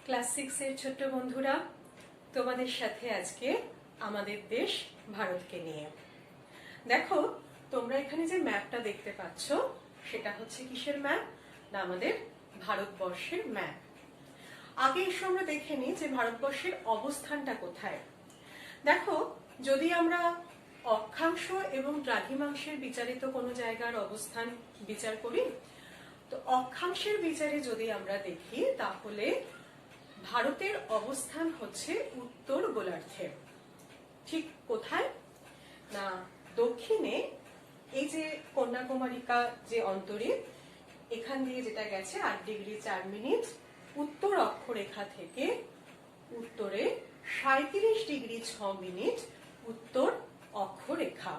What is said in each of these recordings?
Class 6 এর ছোট্ট বন্ধুরা, তোমাদের সাথে আজকে আমাদের দেশ ভারতকে নিয়ে। দেখো, তোমরা এখানে যে ম্যাপটা দেখতে পাচ্ছ সেটা হচ্ছে কিসের ম্যাপ? না, আমাদের ভারতবর্ষের ম্যাপ। আগে এসে আমরা দেখে নিই যে ভারতবর্ষের অবস্থানটা কোথায়। দেখো, যদি আমরা অক্ষাংশ এবং দ্রাঘিমাংশের বিচারিত কোনো জায়গার অবস্থান বিচার করি, তো অক্ষাংশের বিচারে যদি আমরা দেখি তাহলে ভারতের অবস্থান হচ্ছে উত্তর গোলার্ধে। ঠিক কোথায়? না, দক্ষিণে এই যে কন্যাকুমারিকা যে অন্তরীপ, এখান দিয়ে যেটা গেছে 8°4', উত্তর অক্ষরেখা থেকে উত্তরে 37°6', উত্তর অক্ষরেখা।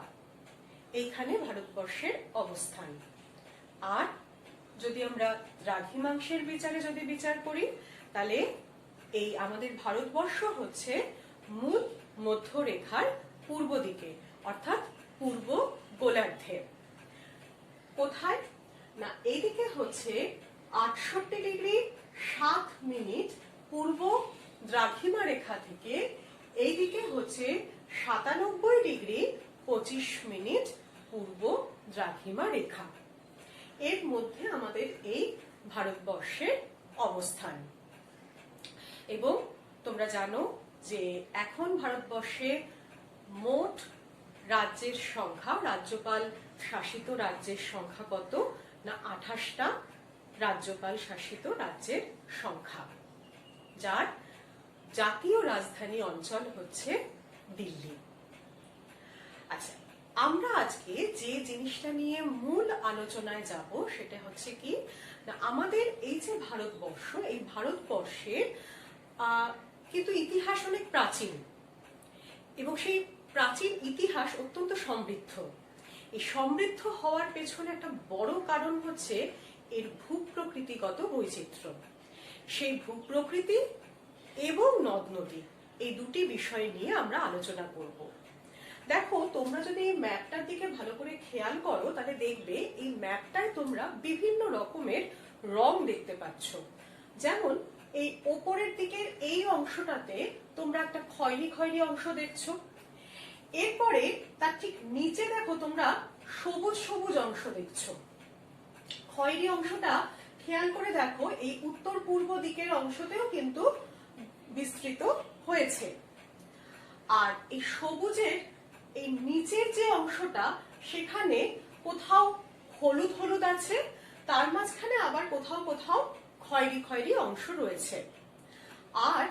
এইখানে ভারতবর্ষের অবস্থান। আর যদি আমরা দ্রাঘিমাংশের বিচারে যদি বিচার করি, তাহলে এই আমাদের ভারতবর্ষ হচ্ছে মূল মধ্যরেখার পূর্ব দিকে, অর্থাৎ পূর্ব গোলার্ধে। কোথায়? না, এইদিকে হচ্ছে 68°7' পূর্ব দ্রাঘিমা রেখা থেকে, এইদিকে হচ্ছে 97°25' পূর্ব দ্রাঘিমা রেখা। এর মধ্যে আমাদের এই ভারতবর্ষের অবস্থান। এবং তোমরা জানো যে এখন ভারতবর্ষে মোট রাজ্যের সংখ্যা, রাজ্যপাল শাসিত রাজ্যের সংখ্যা কত? না, 28টা রাজ্যপাল শাসিত রাজ্যের সংখ্যা, যার জাতীয় রাজধানী অঞ্চল হচ্ছে দিল্লি। আচ্ছা, আমরা আজকে যে জিনিসটা নিয়ে মূল আলোচনায় যাব সেটা হচ্ছে কি না, আমাদের এই যে ভারতবর্ষ, এই ভারতবর্ষের কিন্তু ইতিহাস অনেক প্রাচীন, এবং সেই প্রাচীন ইতিহাস অত্যন্ত সমৃদ্ধ। এই সমৃদ্ধ হওয়ার পেছনে একটা বড় কারণ হচ্ছে এর ভূপ্রকৃতিগত বৈচিত্র্য। সেই ভূপ্রকৃতি এবং নদ নদী, এই দুটি বিষয় নিয়ে আমরা আলোচনা করব। দেখো, তোমরা যদি এই ম্যাপটার দিকে ভালো করে খেয়াল করো, তাহলে দেখবে এই ম্যাপটায় তোমরা বিভিন্ন রকমের রং দেখতে পাচ্ছ। যেমন এই ওপরের দিকের এই অংশটাতে তোমরা একটা খয়েরি খয়েরি অংশ দেখছো। এরপরে তার ঠিক নিচে দেখো তোমরা সবুজ সবুজ অংশ দেখছো। খয়েরি অংশটা খেয়াল করে দেখো, এই উত্তর পূর্ব দিকের অংশতেও কিন্তু বিস্তৃত হয়েছে। আর এই সবুজের এই নিচের যে অংশটা, সেখানে কোথাও হলুদ হলুদ আছে, তার মাঝখানে আবার কোথাও কোথাও খয়েরি খয়েরি অংশ রয়েছে। আর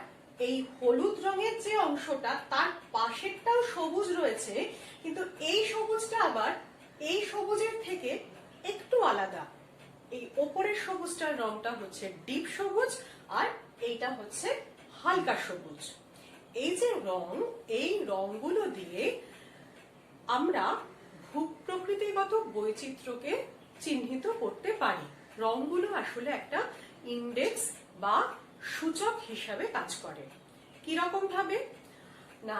এই হলুদ রঙের যে অংশটা, তার পাশেরটাও সবুজ রয়েছে, কিন্তু এই সবুজটা আবার এই সবুজের থেকে একটু আলাদা। এই ওপরের সবুজটার রংটা হচ্ছে ডিপ সবুজ, আর এইটা হচ্ছে হালকা সবুজ। এই যে রং, এই রংগুলো দিয়ে আমরা ভূপ্রকৃতিগত বৈচিত্র্যকে চিহ্নিত করতে পারি। রংগুলো আসলে একটা ইন্ডেক্স বা সূচক হিসাবে কাজ করে। কিরকম ভাবে? না,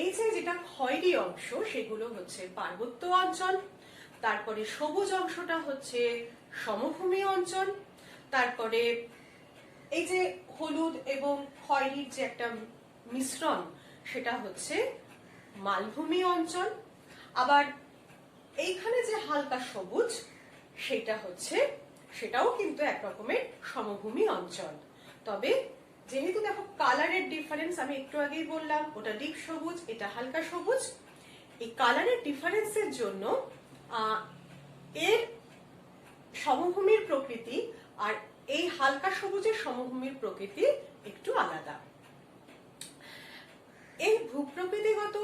এই যে যেটা খয়েরি অংশ, সেগুলো হচ্ছে পার্বত্য অঞ্চল, তারপরে সবুজ অংশটা হচ্ছে সমভূমি অঞ্চল, তারপরে এই যে হলুদ এবং খয়েরির যে একটা মিশ্রণ, সেটা হচ্ছে মালভূমি অঞ্চল। আবার এইখানে যে হালকা সবুজ, সেটাও কিন্তু এক রকমের সমভূমি অঞ্চল। তবে যেহেতু দেখো কালারের ডিফারেন্স, আমি একটু আগেই বললাম ওটা ডিপ সবুজ, এটা হালকা সবুজ, এই কালারের ডিফারেন্সের জন্য এর সমভূমির প্রকৃতি আর এই হালকা সবুজের সমভূমির প্রকৃতি একটু আলাদা। এই ভূপ্রকৃতিগত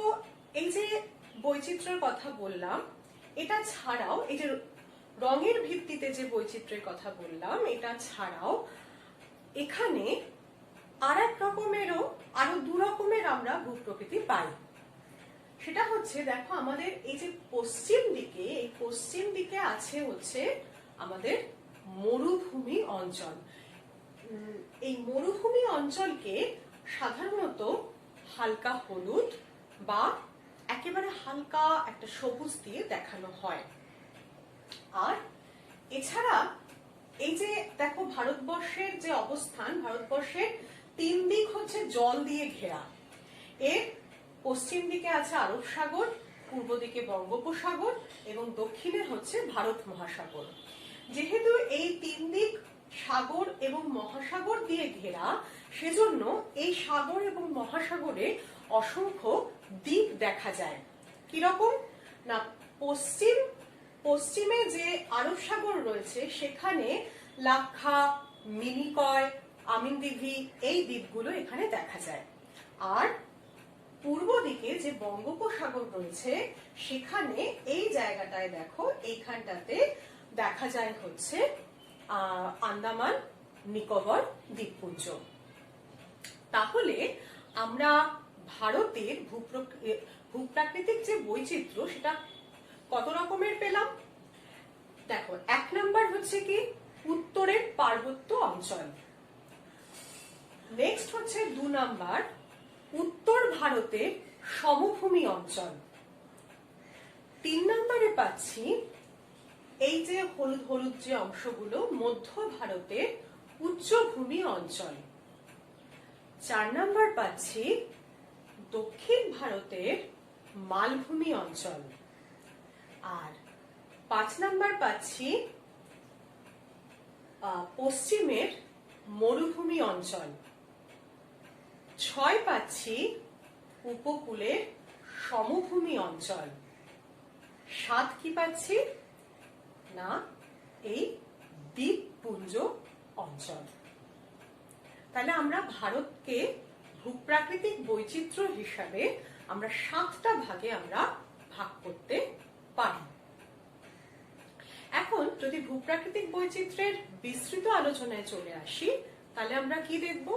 এই যে বৈচিত্র্যের কথা বললাম, এটা ছাড়াও এই যে রঙের ভিত্তিতে যে বৈচিত্র্যের কথা বললাম, এটা ছাড়াও এখানে আর এক রকমেরও আরো দু রকমের আমরা ভূপ্রকৃতি পাই। সেটা হচ্ছে, দেখো আমাদের এই যে পশ্চিম দিকে, এই পশ্চিম দিকে আছে হচ্ছে আমাদের মরুভূমি অঞ্চল। এই মরুভূমি অঞ্চলকে সাধারণত হালকা হলুদ বা একেবারে হালকা একটা সবুজ দিয়ে দেখানো হয়। আর এছাড়া এই যে দেখো ভারতবর্ষের যে অবস্থান, ভারতবর্ষের তিন দিক হচ্ছে জল দিয়ে ঘেরা। এর পশ্চিম দিকে আছে আরব সাগর, পূর্ব দিকে বঙ্গোপসাগর এবং দক্ষিণে হচ্ছে ভারত মহাসাগর। যেহেতু এই তিন দিক সাগর এবং মহাসাগর দিয়ে ঘেরা, সেজন্য এই সাগর এবং মহাসাগরে অসংখ্য দ্বীপ দেখা যায়। কিরকম না, পশ্চিমে যে আরব সাগর রয়েছে সেখানে লাক্ষা, মিনিকয়, আমিনদিঘি এই দ্বীপগুলো এখানে দেখা যায়। আর পূর্ব দিকে যে বঙ্গোপসাগর রয়েছে সেখানে এই জায়গাটায় দেখো, এইখানটাতে দেখা যায় হচ্ছে আন্দামান নিকোবর দ্বীপপুঞ্জ। তাহলে আমরা ভারতের ভূপ্রাকৃতিক যে বৈচিত্র্য সেটা কত রকমের পেলাম দেখো। 1 নাম্বার হচ্ছে কি উত্তরের পার্বত্য অঞ্চল। নেক্সট হচ্ছে 2 নাম্বার উত্তর ভারতের সমভূমি অঞ্চল। 3 নম্বরে পাচ্ছি এই যে হলুদ হলুদ যে অংশগুলো, মধ্য ভারতের উচ্চভূমি অঞ্চল। 4 নম্বর পাচ্ছি দক্ষিণ ভারতের মালভূমি অঞ্চল। আর 5 নম্বর পাচ্ছি পশ্চিমের মরুভূমি অঞ্চল। 6 পাচ্ছি উপকূলের সমভূমি অঞ্চল। 7 কি পাচ্ছি না এই দ্বীপপুঞ্জ অঞ্চল। তাহলে আমরা ভারতকে ভূপ্রাকৃতিক বৈচিত্র্য হিসাবে আমরা 7টা ভাগে আমরা ভাগ করতে পারি। এখন যদি ভূপ্রাকৃতিক বৈচিত্র্যের বিস্তৃত আলোচনায় চলে আসি, তাহলে আমরা কি দেখব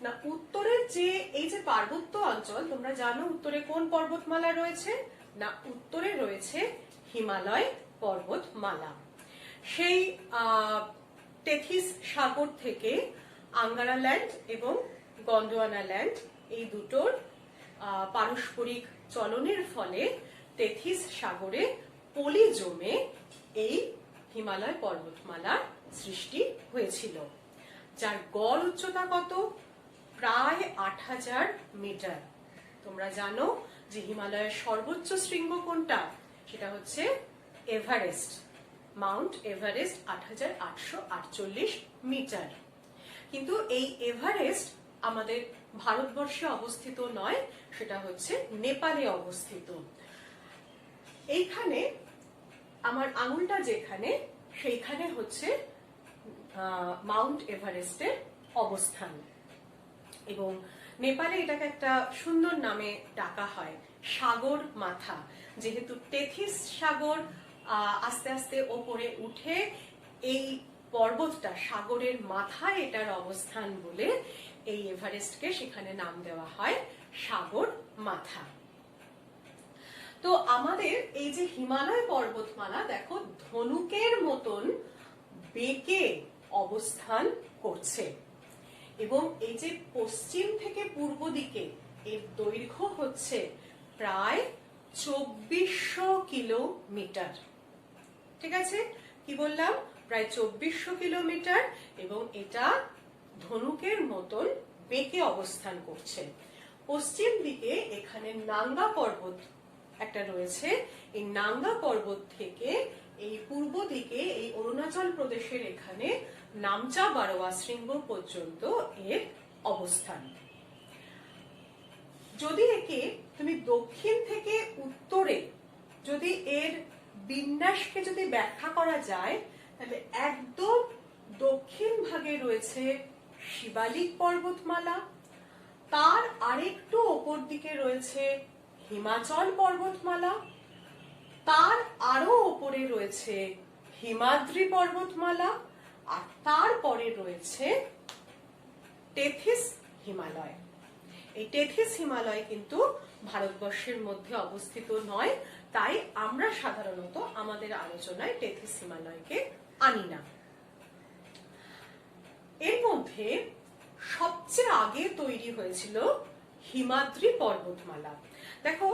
না, উত্তরের যে এই যে পার্বত্য অঞ্চল, তোমরা জানো উত্তরে কোন পর্বতমালা রয়েছে না, উত্তরে রয়েছে হিমালয় পর্বতমালা। সেই টেথিস সাগর থেকে আঙ্গারা ল্যান্ড এবং গন্ডোয়ানা ল্যান্ড এই দুটোর পারস্পরিক চলনের ফলে টেথিস সাগরে পলি জমে এই হিমালয় পর্বতমালার সৃষ্টি হয়েছিল, যার গড় উচ্চতা কত প্রায় 8000 মিটার। তোমরা জানো যে হিমালয়ের সর্বোচ্চ শৃঙ্গ কোনটা, সেটা হচ্ছে এভারেস্ট, মাউন্ট এভারেস্ট 8848 মিটার। কিন্তু এই এভারেস্ট আমাদের ভারতবর্ষে অবস্থিত নয়, সেটা হচ্ছে নেপালে অবস্থিত। এইখানে আমার আঙুলটা যেখানে, সেইখানে হচ্ছে মাউন্ট এভারেস্টের অবস্থান। এবং নেপালে এটাকে একটা সুন্দর নামে ডাকা হয়, সাগর মাথা। যেহেতু টেথিস সাগর আস্তে আস্তে ওপরে উঠে এই পর্বতটা সাগরের মাথায় এটার অবস্থান বলে এই এভারেস্টকে সেখানে নাম দেওয়া হয় সাগর মাথা। তো আমাদের এই যে হিমালয় পর্বতমালা দেখো ধনুকের মতন বেঁকে অবস্থান করছে, এবং এই যে পশ্চিম থেকে পূর্ব দিকে এর দৈর্ঘ্য হচ্ছে প্রায় 2400 কিলোমিটার। ঠিক আছে, কি বললাম, প্রায় 2400 কিলোমিটার, এবং এটা ধনুকের মতন বেঁকে অবস্থান করছে। পশ্চিম দিকে এখানে নাঙ্গা পর্বত একটা রয়েছে, এই নাঙ্গা পর্বত থেকে এই পূর্ব দিকে এই অরুণাচল প্রদেশের এখানে নামচা বারোয়া শৃঙ্গ পর্যন্ত এর অবস্থান। যদি একে তুমি দক্ষিণ থেকে উত্তরে যদি এর বিন্যাসকে যদি ব্যাখ্যা করা যায়, তাহলে একদম দক্ষিণ ভাগে রয়েছে শিবালিক পর্বতমালা, তার আরেকটু ওপর দিকে রয়েছে হিমাচল পর্বতমালা, তার আরো ওপরে রয়েছে হিমাদ্রি পর্বতমালা, আর তারপরে রয়েছে টেথিস হিমালয়। এই টেথিস হিমালয় কিন্তু ভারতবর্ষের মধ্যে অবস্থিত নয়, তাই আমরা সাধারণত আমাদের আলোচনায় টেথিস হিমালয়কে আনি না। এর মধ্যে সবচেয়ে আগে তৈরি হয়েছিল হিমাদ্রি পর্বতমালা। দেখো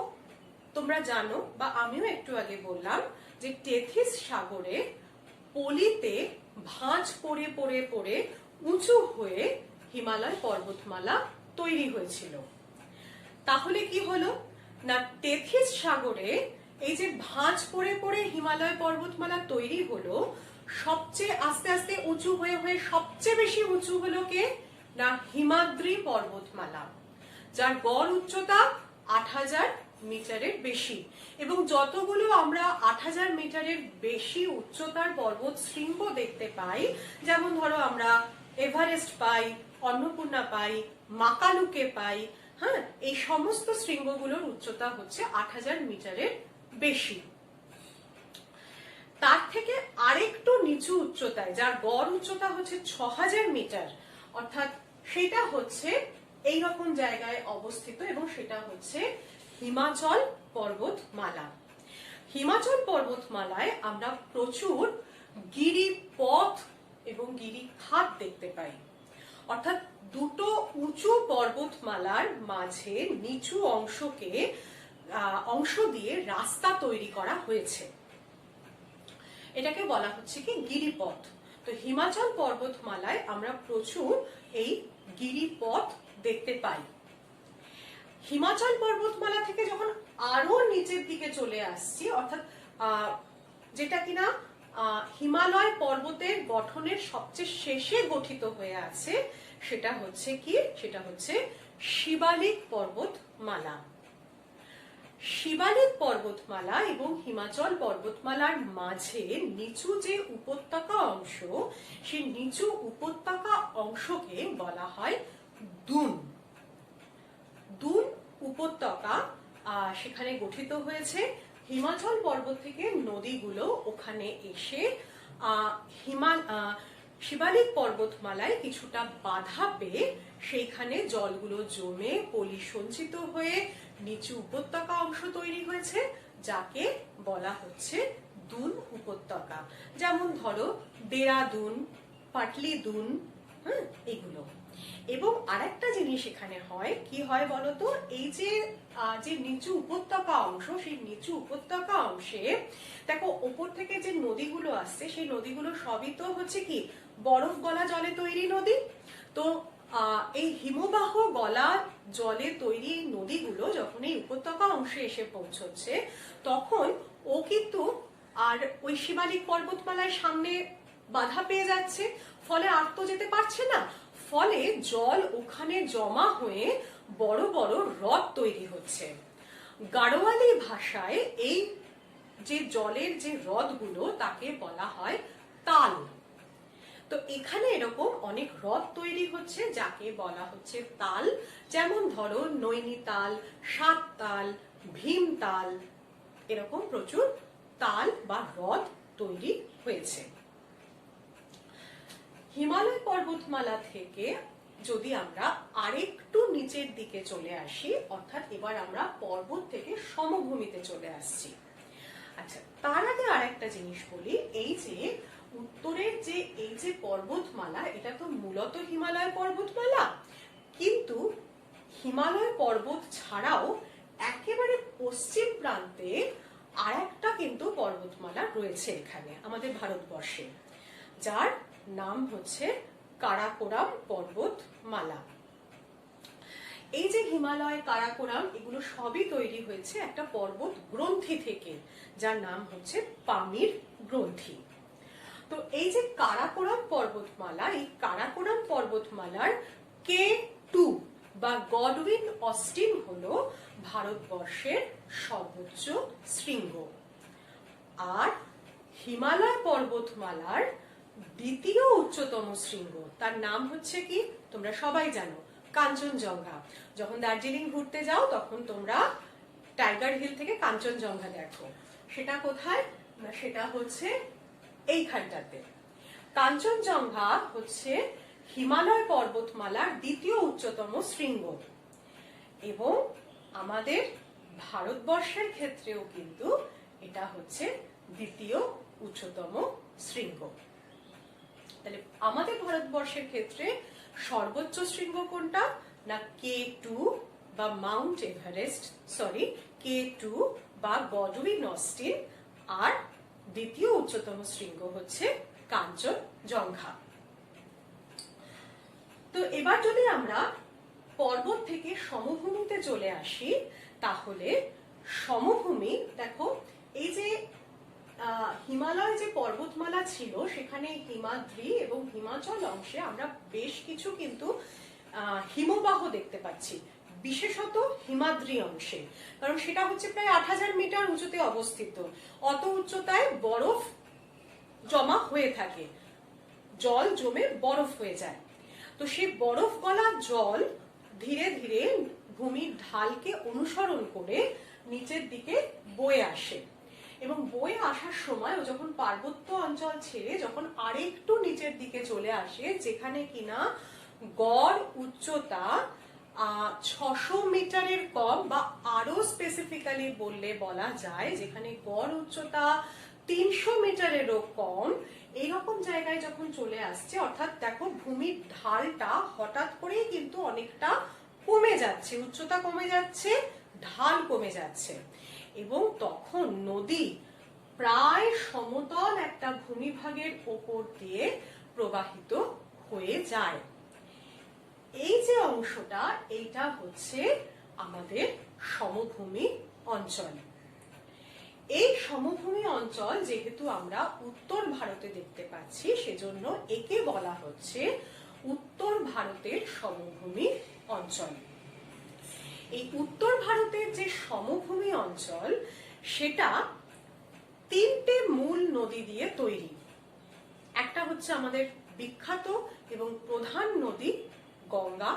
তোমরা জানো, বা আমিও একটু আগে বললাম, যে টেথিস সাগরে পলিতে ভাঁজ পড়ে পড়ে পড়ে উঁচু হয়ে হিমালয় পর্বতমালা তৈরি হয়েছিল। তাহলে কি হলো না, টেথিস সাগরে এই যে ভাঁজ পড়ে পড়ে হিমালয় পর্বতমালা তৈরি হলো, সবচেয়ে আস্তে আস্তে উঁচু হয়ে হয়ে সবচেয়ে বেশি উঁচু হলো কে না হিমাদ্রি পর্বতমালা, যার গড় উচ্চতা ৮০০০ মিটারের বেশি। এবং যতগুলো আমরা ৮০০০ মিটারের বেশি উচ্চতার পর্বত শৃঙ্গ দেখতে পাই, যেমন ধরো আমরা এভারেস্ট পাই, অন্নপূর্ণা পাই, মাকালুকে পাই, হ্যাঁ, এই সমস্ত শৃঙ্গগুলোর উচ্চতা হচ্ছে ৮০০০ মিটারের বেশি। তার থেকে আরেকটু নিচু উচ্চতায়, যার গড় উচ্চতা হচ্ছে ৬০০০ মিটার, অর্থাৎ সেটা হচ্ছে এই রকম জায়গায় অবস্থিত, এবং সেটা হচ্ছে হিমাচল পর্বতমালা। হিমাচল পর্বতমালায় আমরা প্রচুর গিরিপথ এবং গিরিখাত দেখতে পাই, অর্থাৎ দুটো উঁচু পর্বতমালার মাঝে নিচু অংশ দিয়ে রাস্তা তৈরি করা হয়েছে, এটাকে বলা হচ্ছে কি গিরিপথ। তো হিমাচল পর্বতমালায় আমরা প্রচুর এই গিরিপথ দেখতে পাই। হিমাচল পর্বতমালা থেকে যখন আরো নিচের দিকে চলে আসছি, অর্থাৎ যেটা কিনা হিমালয় পর্বতের গঠনের সবচেয়ে শেষে গঠিত হয়ে আছে, সেটা হচ্ছে কি, সেটা হচ্ছে শিবালিক পর্বতমালা। শিবালিক পর্বতমালা এবং হিমাচল পর্বতমালার মাঝে নিচু যে উপত্যকা অংশ, সেই নিচু উপত্যকা অংশকে বলা হয় দুন। দুন উপত্যকা সেখানে গঠিত হয়েছে। হিমাচল পর্বত থেকে নদীগুলো ওখানে এসে শিবালিক পর্বতমালায় কিছুটা বাধা পেয়ে সেইখানে জলগুলো জমে পলি সঞ্চিত হয়ে নিচু উপত্যকা অংশ তৈরি হয়েছে, যাকে বলা হচ্ছে দুন উপত্যকা। যেমন ধরো দেরাদুন, পাটলি দুন, হ্যাঁ, এগুলো। এবং আরেকটা জিনিস এখানে হয়, কি হয় বলতো, এই যে নিচু উপত্যকা অংশ, সেই নিচু উপত্যকা অংশে দেখো ওপর থেকে যে নদীগুলো আসছে, সেই নদীগুলো সবই তো হচ্ছে কি বরফ গলা জলে তৈরি নদী। তো এই হিমবাহ গলা জলে তৈরি এই নদীগুলো যখন এই উপত্যকা অংশে এসে পৌঁছচ্ছে, তখন ও কিন্তু আর ওই শিবালিক পর্বতমালার সামনে বাধা পেয়ে যাচ্ছে, ফলে আর তো যেতে পারছে না। ফলে জল ওখানে জমা হয়ে বড় বড় হ্রদ তৈরি হচ্ছে। গাড়োয়ালি ভাষায় এই যে জলের যে হ্রদগুলো, তাকে বলা হয় তাল। তো এখানে এরকম অনেক হ্রদ তৈরি হচ্ছে, যাকে বলা হচ্ছে তাল। যেমন ধরো নৈনিতাল, সাততাল, ভীমতাল, এরকম প্রচুর তাল বা হ্রদ তৈরি হয়েছে। হিমালয় পর্বতমালা থেকে যদি আমরা আরেকটু নিচের দিকে চলে আসি, অর্থাৎ এবার আমরা পর্বত থেকে সমভূমিতে চলে আসছি। আচ্ছা, তার আগে আরেকটা জিনিস বলি, এই যে উত্তরের যে এই যে পর্বতমালা, এটা তো মূলত হিমালয় পর্বতমালা, কিন্তু হিমালয় পর্বত ছাড়াও একেবারে পশ্চিম প্রান্তে আরেকটা কিন্তু পর্বতমালা রয়েছে এখানে আমাদের ভারতবর্ষে, যার নাম হচ্ছে কারাকোরাম পর্বতমালা। এই যে হিমালয়, কারাকোরাম, এগুলো সবই তৈরি হয়েছে একটা পর্বত গ্রন্থি থেকে, যার নাম হচ্ছে পামির গ্রন্থি। তো এই যে কারাকোরাম পর্বতমালা, এই কারাকোরাম পর্বতমালার K2 বা গডউইন অস্টিন হলো ভারতবর্ষের সর্বোচ্চ শৃঙ্গ। আর হিমালয় পর্বতমালার দ্বিতীয় উচ্চতম শৃঙ্গ, তার নাম হচ্ছে কি তোমরা সবাই জানো, কাঞ্চনজঙ্ঘা। যখন দার্জিলিং ঘুরতে যাও তখন তোমরা টাইগার হিল থেকে কাঞ্চনজঙ্ঘা দেখো। সেটা কোথায় না, সেটা হচ্ছে এইখানটাতে। কাঞ্চনজঙ্ঘা হচ্ছে হিমালয় পর্বতমালার দ্বিতীয় উচ্চতম শৃঙ্গ, এবং আমাদের ভারতবর্ষের ক্ষেত্রেও কিন্তু এটা হচ্ছে দ্বিতীয় উচ্চতম শৃঙ্গ। তাহলে আমাদের ভারতবর্ষের ক্ষেত্রে সর্বোচ্চ শৃঙ্গ কোনটা না, K2 বা মাউন্ট এভারেস্ট, K2 বা গডউইন অস্টিন, আর দ্বিতীয় উচ্চতম শৃঙ্গ হচ্ছে কাঞ্চনজঙ্ঘা। তো এবার যদি আমরা পর্বত থেকে সমভূমিতে চলে আসি, তাহলে সমভূমি দেখো, এই যে হিমালয় যে পর্বতমালা ছিল সেখানে হিমাদ্রি এবং হিমাচল অংশে আমরা বেশ কিছু কিন্তু হিমবাহ দেখতে পাচ্ছি, বিশেষত হিমাদ্রি অংশে, কারণ সেটা হচ্ছে প্রায় ৮০০০ মিটার উঁচুতে অবস্থিত। অত উচ্চতায় বরফ জমা হয়ে থাকে, জল জমে বরফ হয়ে যায়। তো সেই বরফ গলা জল ধীরে ধীরে ভূমির ঢালকে অনুসরণ করে নিচের দিকে বয়ে আসে, এবং বয়ে আসার সময় ও যখন পার্বত্য অঞ্চল ছেড়ে যখন আরেকটু নিচের দিকে চলে আসে, যেখানে কিনা গড় উচ্চতা ৬০০ মিটারের কম, বা আরো স্পেসিফিক্যালি বলা যায় যেখানে গড় উচ্চতা ৩০০ মিটারেরও কম, এইরকম জায়গায় যখন চলে আসছে, অর্থাৎ দেখো ভূমির ঢালটা হঠাৎ করেই কিন্তু অনেকটা কমে যাচ্ছে, উচ্চতা কমে যাচ্ছে, ঢাল কমে যাচ্ছে, এবং তখন নদী প্রায় সমতল একটা ভূমিভাগের ওপর দিয়ে প্রবাহিত হয়ে যায়। এই যে অংশটা, এইটা হচ্ছে আমাদের সমভূমি অঞ্চল। এই সমভূমি অঞ্চল যেহেতু আমরা উত্তর ভারতে দেখতে পাচ্ছি, সেজন্য একে বলা হচ্ছে উত্তর ভারতের সমভূমি অঞ্চল। এই উত্তর ভারতের যে সমভূমি অঞ্চল, সেটা ৩টে মূল নদী দিয়ে তৈরি। একটা হচ্ছে আমাদের বিখ্যাত এবং প্রধান নদী গঙ্গা,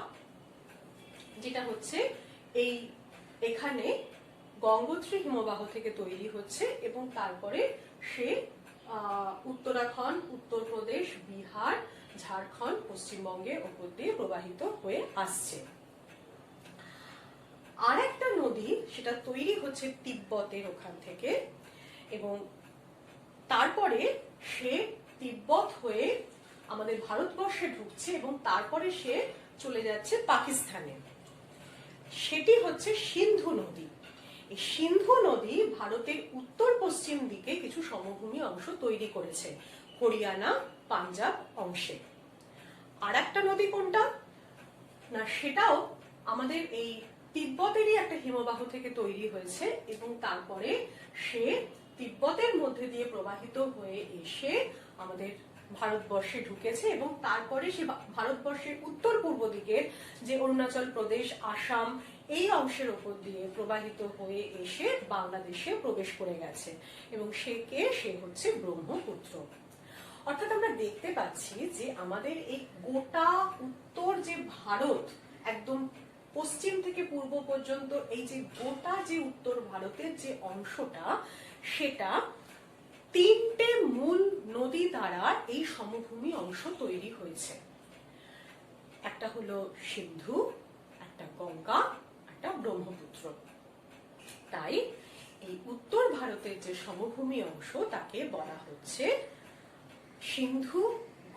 যেটা হচ্ছে এখানে গঙ্গোত্রী হিমবাহ থেকে তৈরি হচ্ছে, এবং তারপরে সে উত্তরাখণ্ড, উত্তরপ্রদেশ, বিহার, ঝাড়খণ্ড, পশ্চিমবঙ্গের ওপর দিয়ে প্রবাহিত হয়ে আসছে। আর একটা নদী, সেটা তৈরি হচ্ছে তিব্বতের ওখান থেকে, এবং তারপরে সে তিব্বত হয়ে আমাদের ভারতবর্ষে ঢুকছে, এবং তারপরে সে চলে যাচ্ছে পাকিস্তানে। সেটি হচ্ছে সিন্ধু নদী। এই সিন্ধু নদী ভারতের উত্তর পশ্চিম দিকে কিছু সমভূমি অংশ তৈরি করেছে, হরিয়ানা, পাঞ্জাব অংশে। আর একটা নদী কোনটা না, সেটাও আমাদের এই তিব্বতেরই একটা হিমবাহ থেকে তৈরি হয়েছে, এবং তারপরে সে তিব্বতের মধ্যে দিয়ে প্রবাহিত হয়ে এসে আমাদের ভারতবর্ষে ঢুকেছে, এবং তারপরে সে ভারতবর্ষের উত্তর পূর্ব দিকের যে অরুণাচল প্রদেশ, আসাম, এই অংশের ওপর দিয়ে প্রবাহিত হয়ে এসে বাংলাদেশে প্রবেশ করে গেছে, এবং সে হচ্ছে ব্রহ্মপুত্র। অর্থাৎ আমরা দেখতে পাচ্ছি যে আমাদের এই গোটা উত্তর যে ভারত, একদম পশ্চিম থেকে পূর্ব পর্যন্ত এই যে গোটা যে উত্তর ভারতের যে অংশটা, সেটা ৩টে মূল নদী দ্বারা এই সমভূমি অংশ তৈরি হয়েছে। একটা হলো সিন্ধু, একটা গঙ্গা, একটা ব্রহ্মপুত্র। তাই এই উত্তর ভারতের যে সমভূমি অংশ, তাকে বলা হচ্ছে সিন্ধু,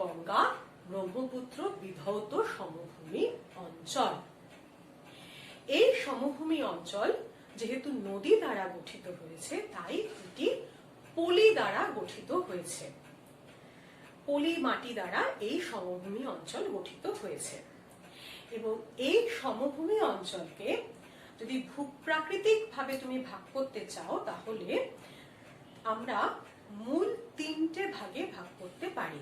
গঙ্গা, ব্রহ্মপুত্র বিধৌত সমভূমি অঞ্চল। এই সমভূমি অঞ্চল যেহেতু নদী দ্বারা গঠিত হয়েছে, তাই এটি পলি দ্বারা গঠিত হয়েছে। পলি মাটি দ্বারা এই সমভূমি অঞ্চল গঠিত হয়েছে, এবং এই সমভূমি অঞ্চলকে যদি ভূপ্রাকৃতিক ভাবে তুমি ভাগ করতে চাও, তাহলে আমরা মূল ৩টে ভাগে ভাগ করতে পারি।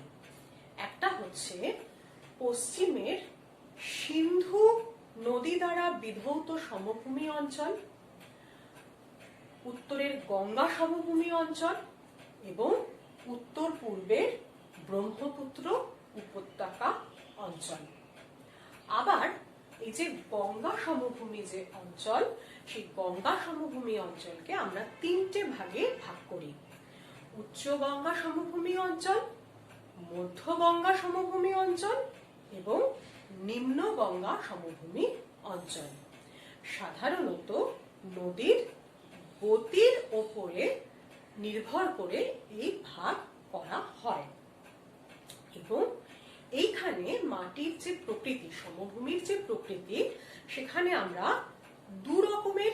একটা হচ্ছে পশ্চিমের সিন্ধু নদী দ্বারা বিধৌত সমভূমি অঞ্চল, উত্তরের গঙ্গা সমভূমি অঞ্চল, এবং উত্তর পূর্বের ব্রহ্মপুত্র উপত্যকা অঞ্চল। আবার এই যে গঙ্গা সমভূমি যে অঞ্চল, সেই গঙ্গা সমভূমি অঞ্চলকে আমরা ৩টে ভাগে ভাগ করি: উচ্চ গঙ্গা সমভূমি অঞ্চল, মধ্য গঙ্গা সমভূমি অঞ্চল, এবং নিম্ন গঙ্গা সমভূমি অঞ্চল। সাধারণত নদীর গতির ওপরে নির্ভর করে এই ভাগ করা হয়, এবং এইখানে মাটির যে প্রকৃতি, সমভূমির যে প্রকৃতি, সেখানে আমরা দু রকমের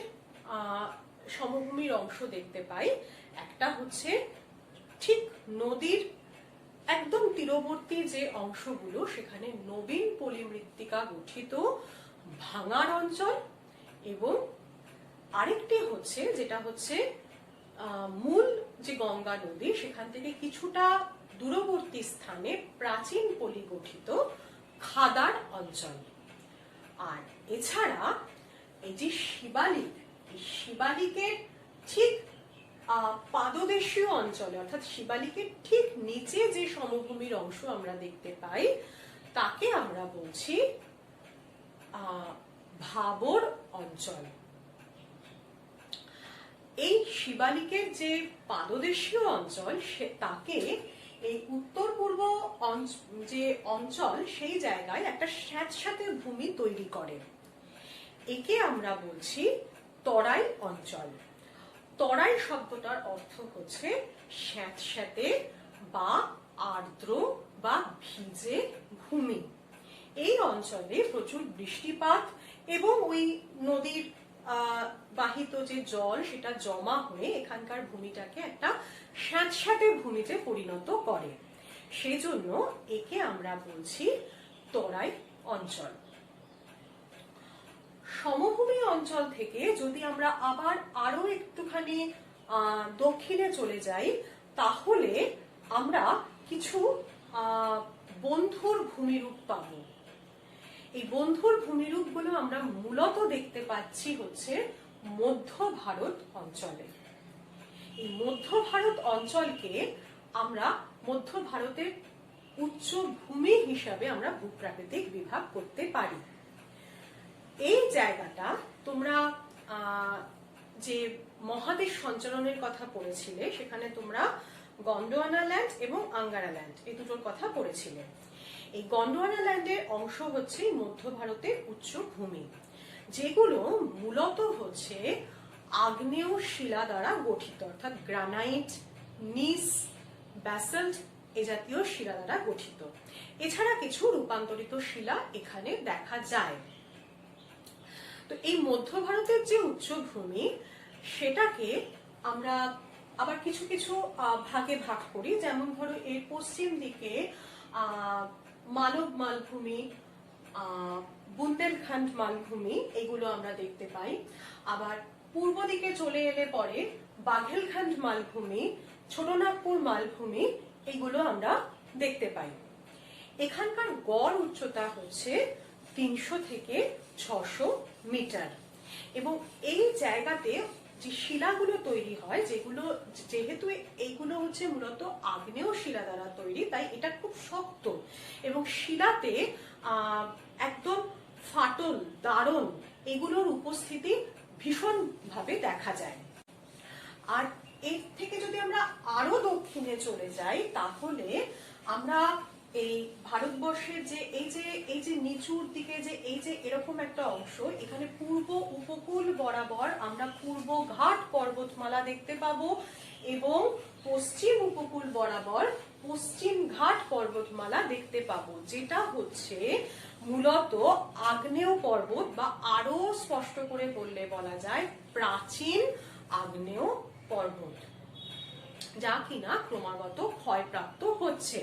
সমভূমির অংশ দেখতে পাই। একটা হচ্ছে ঠিক নদীর একদম তীরবর্তী যে অংশগুলো সেখানে নবীন পলিমৃত্তিকা গঠিত ভাঙার অঞ্চল, এবং আরেকটি হচ্ছে যেটা হচ্ছে মূল যে গঙ্গা নদী সেখান থেকে কিছুটা দূরবর্তী স্থানে প্রাচীন পলি গঠিত খাদার অঞ্চল। আর এছাড়া এই যে শিবালিক, এই শিবালিকের ঠিক পাদদেশীয় অঞ্চলে অর্থাৎ শিবালিকের ঠিক নিচে যে সমভূমির অংশ আমরা দেখতে পাই তাকে আমরা বলছি ভাবর অঞ্চল। এই শিবালিকের যে পাদদেশীয় অঞ্চল তাকে এই উত্তর পূর্ব যে অঞ্চল সেই জায়গায় একটা স্যাঁতস্যাঁতে ভূমি তৈরি করে, একে আমরা বলছি তরাই অঞ্চল। তরাই শব্দটার অর্থ হচ্ছে স্যাঁতস্যাঁতে বা আর্দ্র বা ভিজে ভূমি। এই অঞ্চলে প্রচুর বৃষ্টিপাত এবং ওই নদীর বাহিত যে জল সেটা জমা হয়ে এখানকার ভূমিটাকে একটা স্যাঁতস্যাঁতে ভূমিতে পরিণত করে, সেজন্য একে আমরা বলছি তরাই অঞ্চল। সমভূমি অঞ্চল থেকে যদি আমরা আবার আরো একটুখানি দক্ষিণে চলে যাই তাহলে আমরা কিছু বন্ধুর ভূমিরূপ পাব। এই বন্ধুর ভূমিরূপগুলো আমরা মূলত দেখতে পাচ্ছি হচ্ছে মধ্য ভারত অঞ্চলে। এই মধ্য ভারত অঞ্চলকে আমরা মধ্য ভারতের উচ্চ ভূমি হিসাবে আমরা ভূপ্রাকৃতিক বিভাগ করতে পারি। এই জায়গাটা তোমরা যে মহাদেশ সঞ্চালনের কথা পড়েছিলে সেখানে তোমরা গন্ডোয়ানা ল্যান্ড এবং আঙ্গারা ল্যান্ড এই দুটোর কথা পড়েছিলে। এই গন্ডোয়ানা ল্যান্ডের অংশ হচ্ছে মধ্য ভারতের উচ্চ ভূমি, যেগুলো মূলত হচ্ছে আগ্নেয় শিলা দ্বারা গঠিত, অর্থাৎ গ্রানাইট, নিস, ব্যাসল্ট এ জাতীয় শিলা দ্বারা গঠিত। এছাড়া কিছু রূপান্তরিত শিলা এখানে দেখা যায়। তো এই মধ্য ভারতের যে উচ্চভূমি সেটাকে আমরা আবার কিছু কিছু ভাগে ভাগ করি। যেমন ধরো এর পশ্চিম দিকে মালব মালভূমি, বুন্দেলখণ্ড মালভূমি এগুলো আমরা দেখতে পাই। আবার পূর্ব দিকে চলে এলে পরে বাঘেলখণ্ড মালভূমি, ছোটনাগপুর মালভূমি এগুলো আমরা দেখতে পাই। এখানকার গড় উচ্চতা হচ্ছে 300 থেকে 600 মিটার, এবং এই জায়গাতে যে শিলাগুলো তৈরি হয় যেহেতু এইগুলো হচ্ছে মূলত আগ্নেয় শিলা দ্বারা তৈরি, তাই এটা খুব শক্ত এবং শিলাতে একদম ফাটল, দারণ এগুলোর উপস্থিতি ভীষণ ভাবে দেখা যায়। আর এর থেকে যদি আমরা আরো দক্ষিণে চলে যাই তাহলে আমরা এই ভারতবর্ষের যে এই যে নিচুর দিকে যে এরকম একটা অংশ, এখানে পূর্ব উপকূল বরাবর আমরা পূর্ব ঘাট পর্বতমালা দেখতে পাবো এবং পশ্চিম উপকূল বরাবর পশ্চিম ঘাট পর্বতমালা দেখতে পাবো, যেটা হচ্ছে মূলত আগ্নেয় পর্বত বা আরো স্পষ্ট করে বললে বলা যায় প্রাচীন আগ্নেয় পর্বত, যা কিনা ক্রমাগত ক্ষয়প্রাপ্ত হচ্ছে।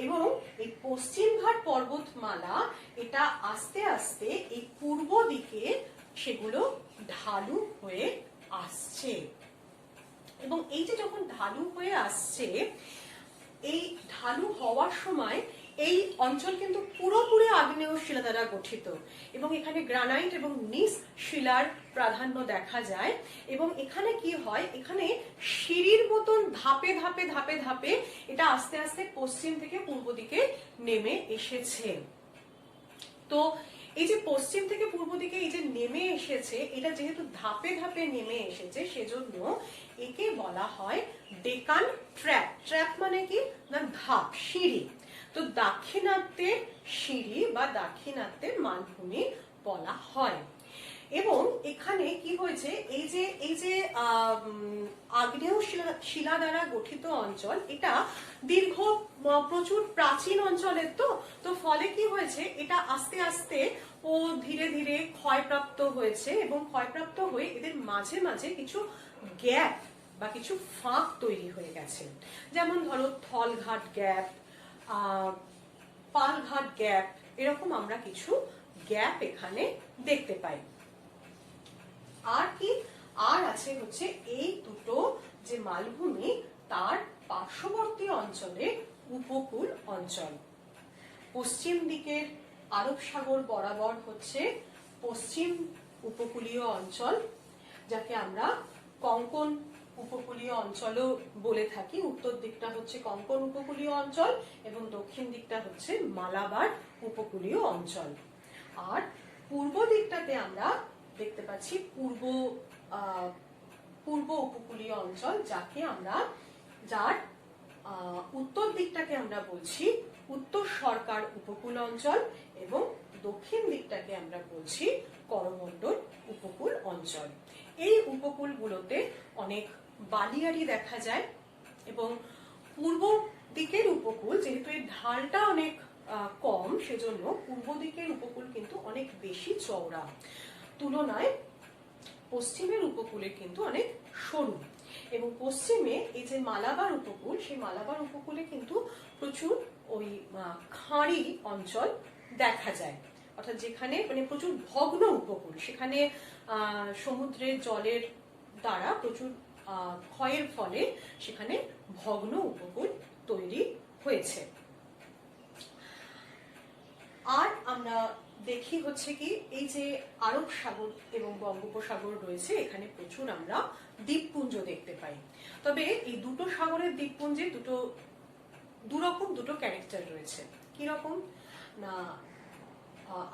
এবং এই পশ্চিমঘাট পর্বতমালা এটা আস্তে আস্তে এই পূর্ব দিকে সেগুলো ঢালু হয়ে আসছে, এবং এই যে যখন ঢালু হয়ে আসছে, এই ঢালু হওয়ার সময় এই অঞ্চল কিন্তু পুরোপুরি আগ্নেয় শিলা দ্বারা গঠিত এবং এখানে গ্রানাইট এবং নিস শিলার প্রাধান্য দেখা যায়। এবং এখানে কি হয়, এখানে সিঁড়ির মতন ধাপে ধাপে ধাপে ধাপে এটা আস্তে আস্তে পশ্চিম থেকে পূর্ব দিকে নেমে এসেছে। তো এই যে পশ্চিম থেকে পূর্ব দিকে এই যে নেমে এসেছে, এটা যেহেতু ধাপে ধাপে নেমে এসেছে সেজন্য একে বলা হয় ডেকান ট্র্যাপ। ট্র্যাপ মানে কি না ধাপ, সিঁড়ি। তো দাক্ষিণাত্যের সিঁড়ি বা দাক্ষিণাত্যের মালভূমি বলা হয়। এবং এখানে কি হয়েছে, এই যে আগ্নেয় শিলা দ্বারা গঠিত অঞ্চল, এটা দীর্ঘ প্রচুর প্রাচীন অঞ্চলের তো ফলে কি হয়েছে, এটা আস্তে আস্তে ও ধীরে ধীরে ক্ষয়প্রাপ্ত হয়েছে এবং ক্ষয়প্রাপ্ত হয়ে এদের মাঝে মাঝে কিছু গ্যাপ বা কিছু ফাঁক তৈরি হয়ে গেছে। যেমন ধরো থলঘাট গ্যাপ, পালঘাট গ্যাপ, এরকম আমরা কিছু গ্যাপ এখানে দেখতে পাই। আর কি আর আছে হচ্ছে এই দুটো যে মালভূমি তার পার্শ্ববর্তী অঞ্চলে উপকূল অঞ্চল। পশ্চিম দিকের আরব সাগর বরাবর হচ্ছে পশ্চিম উপকূলীয় অঞ্চল, যাকে আমরা কঙ্কন উপকূলীয় অঞ্চলও বলে থাকি। উত্তর দিকটা হচ্ছে কঙ্কন উপকূলীয় অঞ্চল এবং দক্ষিণ দিকটা হচ্ছে মালাবার উপকূলীয় অঞ্চল। আর পূর্ব দিকটাতে আমরা দেখতে পাচ্ছি পূর্ব উপকূলীয় অঞ্চল, যার উত্তর দিকটাকে আমরা বলছি উত্তর সরকার উপকূল অঞ্চল এবং দক্ষিণ দিকটাকে আমরা বলছি করমণ্ডল উপকূল অঞ্চল। এই উপকূলগুলোতে অনেক বালিয়াড়ি দেখা যায় এবং পূর্ব দিকের উপকূল, যেহেতু এর ঢালটা অনেক কম, সেজন্য পূর্ব দিকের উপকূল কিন্তু অনেক বেশি চওড়া, তুলনায় পশ্চিমের উপকূলে কিন্তু অনেক সরু। এবং পশ্চিমে এই যে মালাবার উপকূল, সেই মালাবার উপকূলে কিন্তু প্রচুর ওই খাঁড়ি অঞ্চল দেখা যায়, অর্থাৎ যেখানে মানে প্রচুর ভগ্ন উপকূল, সেখানে সমুদ্রের জলের দ্বারা প্রচুর ক্ষয়ের ফলে সেখানে ভগ্ন উপকূল তৈরি হয়েছে। আর আমরা দেখি হচ্ছে কি এই যে আরব সাগর এবং বঙ্গোপসাগর রয়েছে, এখানে প্রচুর আমরা দ্বীপপুঞ্জ দেখতে পাই। তবে এই দুটো সাগরের দ্বীপপুঞ্জে দুটো ক্যারেক্টার রয়েছে। কি রকম না,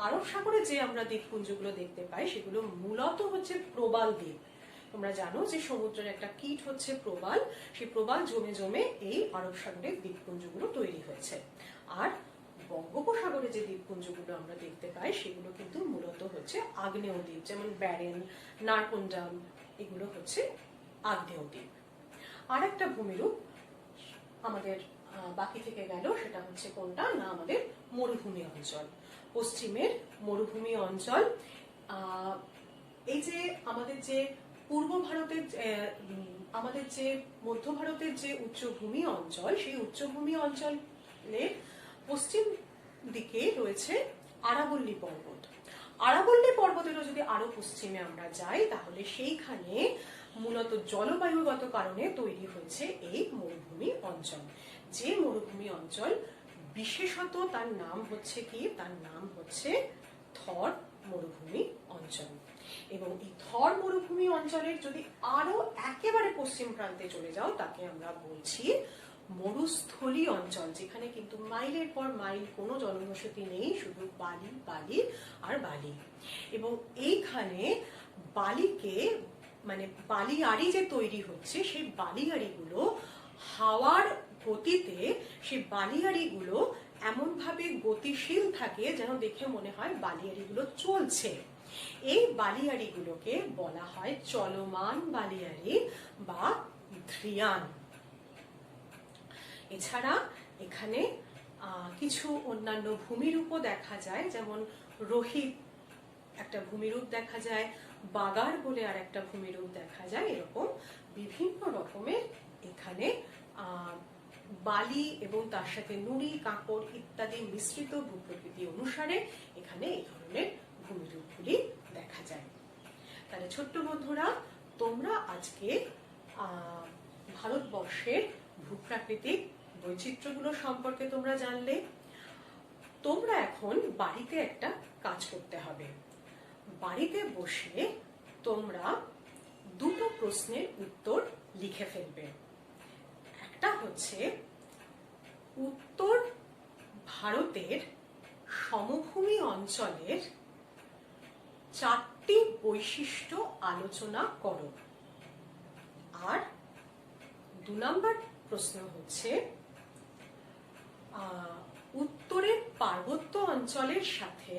আরব সাগরে যে আমরা দ্বীপপুঞ্জগুলো দেখতে পাই সেগুলো মূলত হচ্ছে প্রবাল দ্বীপ। তোমরা জানো যে সমুদ্রের একটা কীট হচ্ছে প্রবাল, সেই প্রবাল জমে জমে এই আরব সাগরের দ্বীপপুঞ্জগুলো তৈরি হয়েছে। আর বঙ্গোপসাগরে যে দ্বীপপুঞ্জগুলো আমরা দেখতে পাই সেগুলো কিন্তু মূলত হচ্ছে আগ্নেয় দ্বীপ, যেমন ব্যারেন, নারকোন্ডাম, এগুলো হচ্ছে আগ্নেয় দ্বীপ। আর একটা ভূমিরূপ আমাদের বাকি থেকে গেল, সেটা হচ্ছে কোনটা না, আমাদের মরুভূমি অঞ্চল, পশ্চিমের মরুভূমি অঞ্চল। এই যে আমাদের যে পূর্ব ভারতের আমাদের যে মধ্য ভারতের যে উচ্চভূমি অঞ্চল, সেই উচ্চভূমি অঞ্চলের পশ্চিম দিকে রয়েছে আরাবল্লী পর্বত। আরাবল্লী পর্বতেরও যদি আরো পশ্চিমে আমরা যাই, তাহলে সেইখানে মূলত জলবায়ুগত কারণে তৈরি হয়েছে এই মরুভূমি অঞ্চল। যে মরুভূমি অঞ্চল বিশেষত তার নাম হচ্ছে থর মরুভূমি অঞ্চল। এবং এই থর মরুভূমি অঞ্চলের যদি আরো একেবারে পশ্চিম প্রান্তে চলে যাও, তাকে আমরা বলছি মরুস্থলী অঞ্চল, যেখানে কিন্তু মাইলের পর মাইল কোনো জনবসতি নেই, শুধু বালি বালি আর বালি। এবং এইখানে বালিকে মানে বালিয়াড়ি যে তৈরি হচ্ছে, সেই বালিয়াড়িগুলো হাওয়ার গতিতে সেই বালিয়াড়িগুলো এমন ভাবে গতিশীল থাকে যেন দেখে মনে হয় বালিয়াড়িগুলো চলছে। এই বালিয়াড়িগুলোকে বলা হয় চলমান বালিয়াড়ি বা ধ্রিয়ান। এছাড়া এখানে কিছু অন্যান্য ভূমিরূপও দেখা যায়, যেমন রোহিত একটা ভূমিরূপ দেখা যায়, বাগার বলে আর একটা ভূমিরূপ দেখা যায়। এরকম বিভিন্ন রকমের এখানে বালি এবং তার সাথে নুড়ি, কাঁকড় ইত্যাদি মিশ্রিত ভূপ্রকৃতি অনুসারে এখানে এই ধরনের ভূমিরূপগুলি দেখা যায়। তাহলে ছোট্ট বন্ধুরা, তোমরা আজকে ভারতবর্ষের ভূপ্রাকৃতিক বৈচিত্র্যগুলো সম্পর্কে তোমরা জানলে। তোমরা এখন বাড়িতে একটা কাজ করতে হবে। বাড়িতে বসে তোমরা দুটো প্রশ্নের উত্তর লিখে ফেলবে। একটা হচ্ছে উত্তর ভারতের সমভূমি অঞ্চলের 4টি বৈশিষ্ট্য আলোচনা করো। আর 2 নম্বর প্রশ্ন হচ্ছে উত্তরের পার্বত্য অঞ্চলের সাথে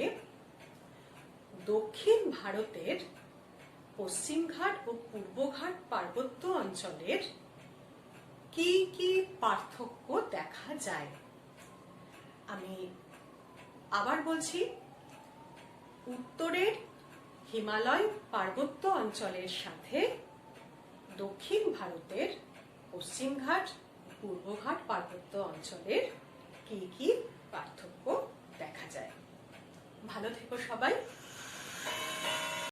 দক্ষিণ ভারতের পশ্চিমঘাট ও পূর্বঘাট পার্বত্য অঞ্চলের কি কি পার্থক্য দেখা যায়। আমি আবার বলছি, উত্তরের হিমালয় পার্বত্য অঞ্চলের সাথে দক্ষিণ ভারতের পশ্চিমঘাট পূর্বঘাট পার্বত্য অঞ্চলের কি কি কি পার্থক্য দেখা যায়। ভালো থেকো সবাই।